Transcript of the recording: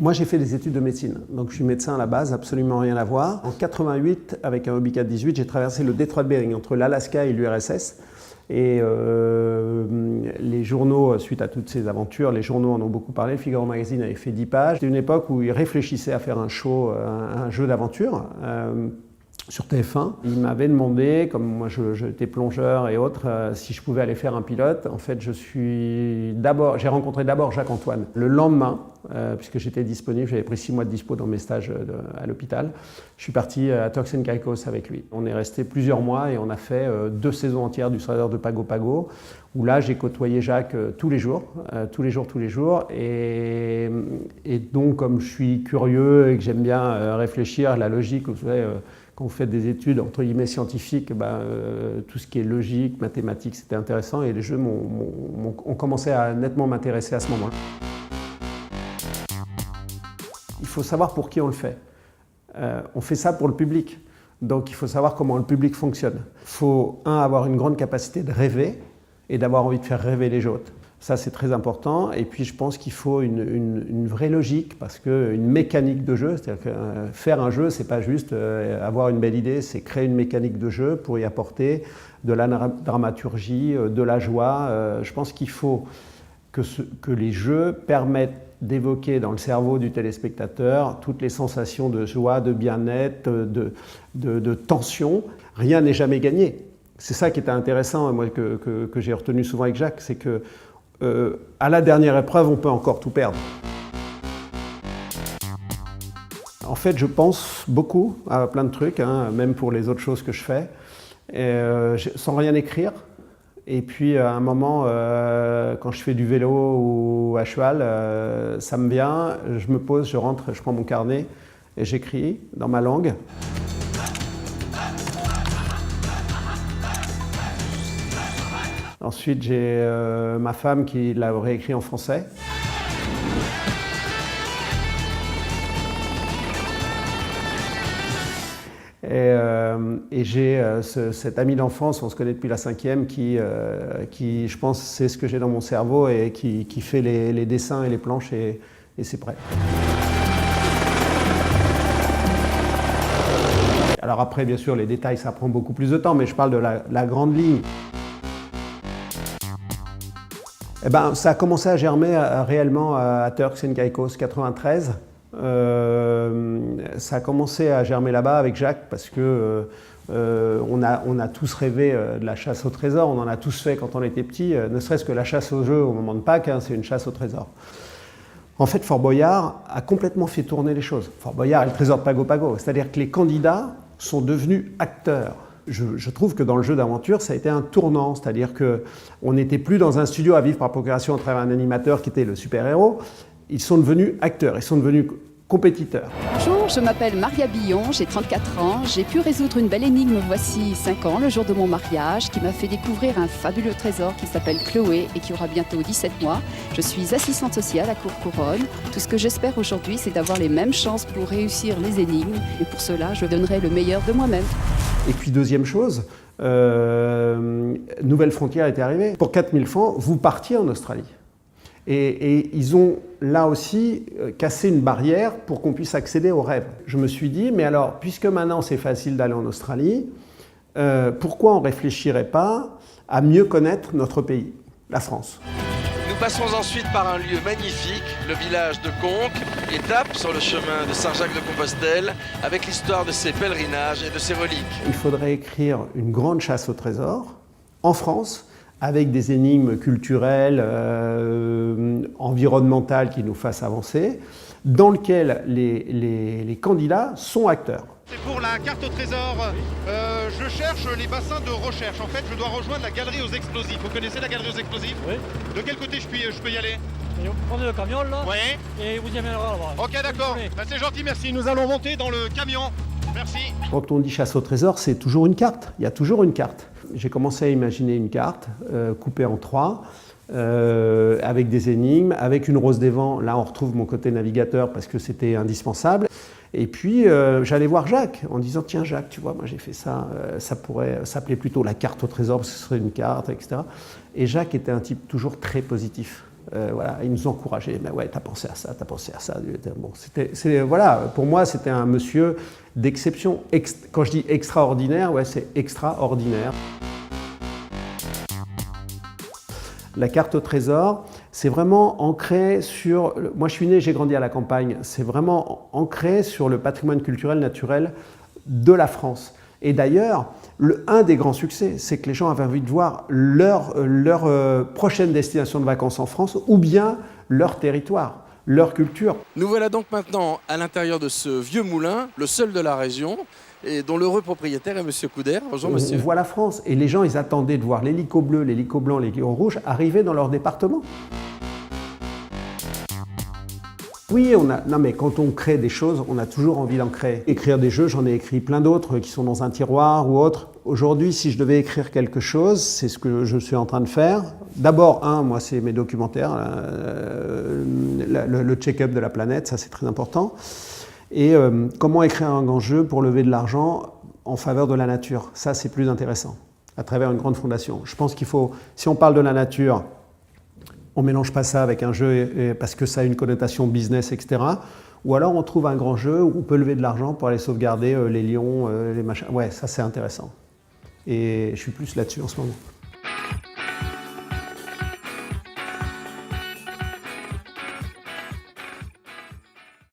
Moi, j'ai fait des études de médecine, donc je suis médecin à la base, absolument rien à voir. En 88, avec un Hobby 418, j'ai traversé le détroit de Bering entre l'Alaska et l'URSS. Et les journaux, suite à toutes ces aventures, les journaux en ont beaucoup parlé. Le Figaro Magazine avait fait 10 pages. C'était une époque où ils réfléchissaient à faire un show, un jeu d'aventure sur TF1. Ils m'avaient demandé, comme moi j'étais plongeur et autres, si je pouvais aller faire un pilote. En fait, j'ai rencontré d'abord Jacques-Antoine. Le lendemain, puisque j'étais disponible, j'avais pris 6 mois de dispo dans mes stages à l'hôpital, je suis parti à Turks and Caicos avec lui. On est resté plusieurs mois et on a fait 2 saisons entières du Trader de Pago Pago, où là j'ai côtoyé Jacques tous les jours. Et donc, comme je suis curieux et que j'aime bien réfléchir à la logique, vous savez, quand vous faites des études entre guillemets scientifiques, tout ce qui est logique, mathématiques, c'était intéressant et les jeux ont commencé à nettement m'intéresser à ce moment-là. Il faut savoir pour qui on le fait. On fait ça pour le public, donc il faut savoir comment le public fonctionne. Il faut, avoir une grande capacité de rêver et d'avoir envie de faire rêver les autres. Ça, c'est très important. Et puis, je pense qu'il faut une vraie logique, parce qu'une mécanique de jeu, c'est-à-dire que faire un jeu, c'est pas juste avoir une belle idée, c'est créer une mécanique de jeu pour y apporter de la dramaturgie, de la joie. Je pense qu'il faut que les jeux permettent d'évoquer dans le cerveau du téléspectateur toutes les sensations de joie, de bien-être, de tension. Rien n'est jamais gagné. C'est ça qui était intéressant, moi, que j'ai retenu souvent avec Jacques, c'est que à la dernière épreuve, on peut encore tout perdre. En fait, je pense beaucoup à plein de trucs, même pour les autres choses que je fais, sans rien écrire. Et puis, à un moment, quand je fais du vélo ou à cheval, ça me vient, je me pose, je rentre, je prends mon carnet et j'écris dans ma langue. Ensuite, j'ai ma femme qui l'a réécrit en français. Et j'ai cet ami d'enfance, on se connaît depuis la 5e, qui je pense, sait ce que j'ai dans mon cerveau et qui fait les dessins et les planches et c'est prêt. Alors après, bien sûr, les détails, ça prend beaucoup plus de temps, mais je parle de la grande ligne. Ça a commencé à germer réellement à Turks and Caicos 93. Ça a commencé à germer là-bas avec Jacques parce que on a tous rêvé de la chasse au trésor, on en a tous fait quand on était petit, ne serait-ce que la chasse au jeu au moment de Pâques, c'est une chasse au trésor. En fait, Fort Boyard a complètement fait tourner les choses. Fort Boyard et le trésor de Pago Pago, c'est-à-dire que les candidats sont devenus acteurs. Je trouve que dans le jeu d'aventure, ça a été un tournant, c'est-à-dire qu'on n'était plus dans un studio à vivre par procuration à travers un animateur qui était le super-héros. Ils sont devenus acteurs, ils sont devenus compétiteurs. Bonjour, je m'appelle Maria Billon, j'ai 34 ans. J'ai pu résoudre une belle énigme voici 5 ans, le jour de mon mariage, qui m'a fait découvrir un fabuleux trésor qui s'appelle Chloé et qui aura bientôt 17 mois. Je suis assistante sociale à Cour-Couronne. Tout ce que j'espère aujourd'hui, c'est d'avoir les mêmes chances pour réussir les énigmes. Et pour cela, je donnerai le meilleur de moi-même. Et puis deuxième chose, Nouvelle Frontière était arrivée. Pour 4000 francs, vous partiez en Australie. Et ils ont là aussi cassé une barrière pour qu'on puisse accéder aux rêves. Je me suis dit, mais alors, puisque maintenant c'est facile d'aller en Australie, pourquoi on ne réfléchirait pas à mieux connaître notre pays, la France ? Nous passons ensuite par un lieu magnifique, le village de Conques, étape sur le chemin de Saint-Jacques-de-Compostelle, avec l'histoire de ses pèlerinages et de ses reliques. Il faudrait écrire une grande chasse au trésor en France, avec des énigmes culturelles, environnementales qui nous fassent avancer, dans lequel les candidats sont acteurs. C'est pour la carte au trésor. Je cherche les bassins de recherche. En fait, je dois rejoindre la galerie aux explosifs. Vous connaissez la galerie aux explosifs? Oui. De quel côté je peux y aller? Et vous prenez le camion là. Oui. Et vous y amènera là-bas. Ok, d'accord. C'est gentil, merci. Nous allons monter dans le camion. Merci. Quand on dit chasse au trésor, c'est toujours une carte. Il y a toujours une carte. J'ai commencé à imaginer une carte coupée en 3, avec des énigmes, avec une rose des vents. Là, on retrouve mon côté navigateur parce que c'était indispensable. Et puis, j'allais voir Jacques en disant « Tiens Jacques, tu vois, moi j'ai fait ça, ça pourrait s'appeler plutôt la carte au trésor parce que ce serait une carte, etc. » Et Jacques était un type toujours très positif. Voilà, ils nous encourageaient. Mais ouais, t'as pensé à ça, t'as pensé à ça. Bon, voilà, pour moi, c'était un monsieur d'exception. Quand je dis extraordinaire, ouais, c'est extraordinaire. La carte au trésor, c'est vraiment ancré sur... Moi, je suis né, j'ai grandi à la campagne. C'est vraiment ancré sur le patrimoine culturel naturel de la France. Et d'ailleurs, un des grands succès, c'est que les gens avaient envie de voir leur prochaine destination de vacances en France ou bien leur territoire, leur culture. Nous voilà donc maintenant à l'intérieur de ce vieux moulin, le seul de la région, et dont l'heureux propriétaire est Monsieur Couder. Bonjour monsieur. On voit la France et les gens, ils attendaient de voir l'hélico bleu, l'hélico blanc, l'hélico rouge arriver dans leur département. Oui, non mais quand on crée des choses, on a toujours envie d'en créer. Écrire des jeux, j'en ai écrit plein d'autres qui sont dans un tiroir ou autre. Aujourd'hui, si je devais écrire quelque chose, c'est ce que je suis en train de faire. D'abord, moi, c'est mes documentaires, le check-up de la planète, ça c'est très important. Et comment écrire un grand jeu pour lever de l'argent en faveur de la nature. Ça, c'est plus intéressant, à travers une grande fondation. Je pense qu'il faut, si on parle de la nature, on ne mélange pas ça avec un jeu parce que ça a une connotation business, etc. Ou alors on trouve un grand jeu où on peut lever de l'argent pour aller sauvegarder les lions, les machins. Ouais, ça c'est intéressant. Et je suis plus là-dessus en ce moment.